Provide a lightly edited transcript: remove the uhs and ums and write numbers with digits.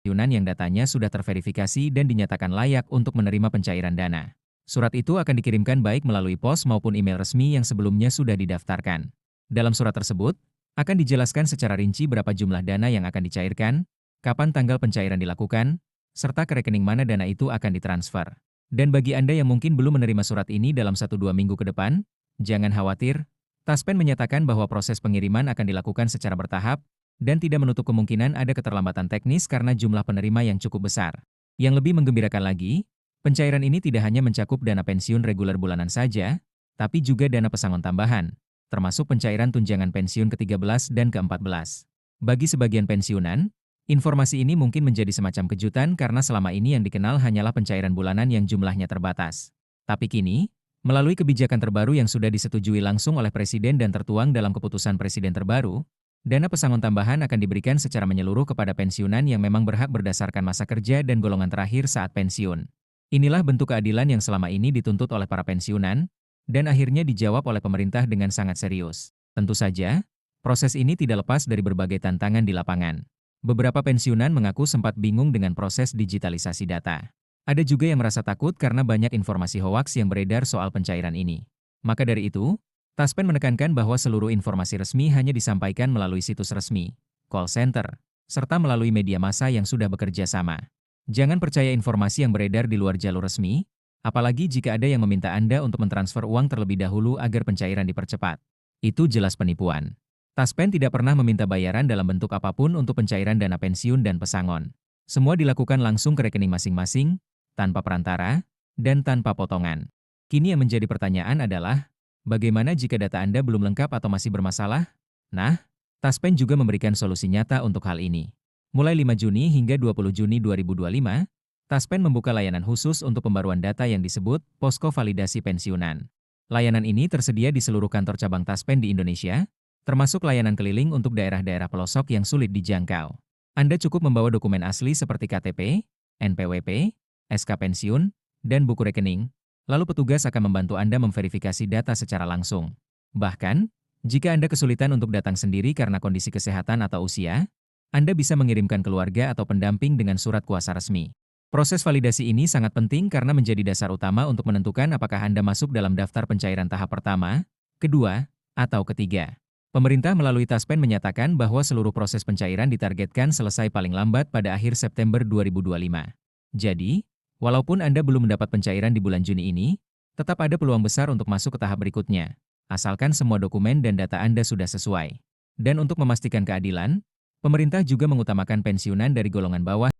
pensiunan yang datanya sudah terverifikasi dan dinyatakan layak untuk menerima pencairan dana. Surat itu akan dikirimkan baik melalui pos maupun email resmi yang sebelumnya sudah didaftarkan. Dalam surat tersebut, akan dijelaskan secara rinci berapa jumlah dana yang akan dicairkan, kapan tanggal pencairan dilakukan, serta ke rekening mana dana itu akan ditransfer. Dan bagi Anda yang mungkin belum menerima surat ini dalam 1-2 minggu ke depan, jangan khawatir, Taspen menyatakan bahwa proses pengiriman akan dilakukan secara bertahap, dan tidak menutup kemungkinan ada keterlambatan teknis karena jumlah penerima yang cukup besar. Yang lebih menggembirakan lagi, pencairan ini tidak hanya mencakup dana pensiun reguler bulanan saja, tapi juga dana pesangon tambahan, termasuk pencairan tunjangan pensiun ke-13 dan ke-14. Bagi sebagian pensiunan, informasi ini mungkin menjadi semacam kejutan karena selama ini yang dikenal hanyalah pencairan bulanan yang jumlahnya terbatas. Tapi kini, melalui kebijakan terbaru yang sudah disetujui langsung oleh Presiden dan tertuang dalam keputusan Presiden terbaru, dana pesangon tambahan akan diberikan secara menyeluruh kepada pensiunan yang memang berhak berdasarkan masa kerja dan golongan terakhir saat pensiun. Inilah bentuk keadilan yang selama ini dituntut oleh para pensiunan, dan akhirnya dijawab oleh pemerintah dengan sangat serius. Tentu saja, proses ini tidak lepas dari berbagai tantangan di lapangan. Beberapa pensiunan mengaku sempat bingung dengan proses digitalisasi data. Ada juga yang merasa takut karena banyak informasi hoaks yang beredar soal pencairan ini. Maka dari itu, Taspen menekankan bahwa seluruh informasi resmi hanya disampaikan melalui situs resmi, call center, serta melalui media massa yang sudah bekerja sama. Jangan percaya informasi yang beredar di luar jalur resmi, apalagi jika ada yang meminta Anda untuk mentransfer uang terlebih dahulu agar pencairan dipercepat. Itu jelas penipuan. Taspen tidak pernah meminta bayaran dalam bentuk apapun untuk pencairan dana pensiun dan pesangon. Semua dilakukan langsung ke rekening masing-masing, tanpa perantara, dan tanpa potongan. Kini yang menjadi pertanyaan adalah, bagaimana jika data Anda belum lengkap atau masih bermasalah? Nah, Taspen juga memberikan solusi nyata untuk hal ini. Mulai 5 Juni hingga 20 Juni 2025, Taspen membuka layanan khusus untuk pembaruan data yang disebut Posko Validasi Pensiunan. Layanan ini tersedia di seluruh kantor cabang Taspen di Indonesia, termasuk layanan keliling untuk daerah-daerah pelosok yang sulit dijangkau. Anda cukup membawa dokumen asli seperti KTP, NPWP, SK pensiun, dan buku rekening. Lalu petugas akan membantu Anda memverifikasi data secara langsung. Bahkan, jika Anda kesulitan untuk datang sendiri karena kondisi kesehatan atau usia, Anda bisa mengirimkan keluarga atau pendamping dengan surat kuasa resmi. Proses validasi ini sangat penting karena menjadi dasar utama untuk menentukan apakah Anda masuk dalam daftar pencairan tahap pertama, kedua, atau ketiga. Pemerintah melalui Taspen menyatakan bahwa seluruh proses pencairan ditargetkan selesai paling lambat pada akhir September 2025. Jadi, walaupun Anda belum mendapat pencairan di bulan Juni ini, tetap ada peluang besar untuk masuk ke tahap berikutnya, asalkan semua dokumen dan data Anda sudah sesuai. Dan untuk memastikan keadilan, pemerintah juga mengutamakan pensiunan dari golongan bawah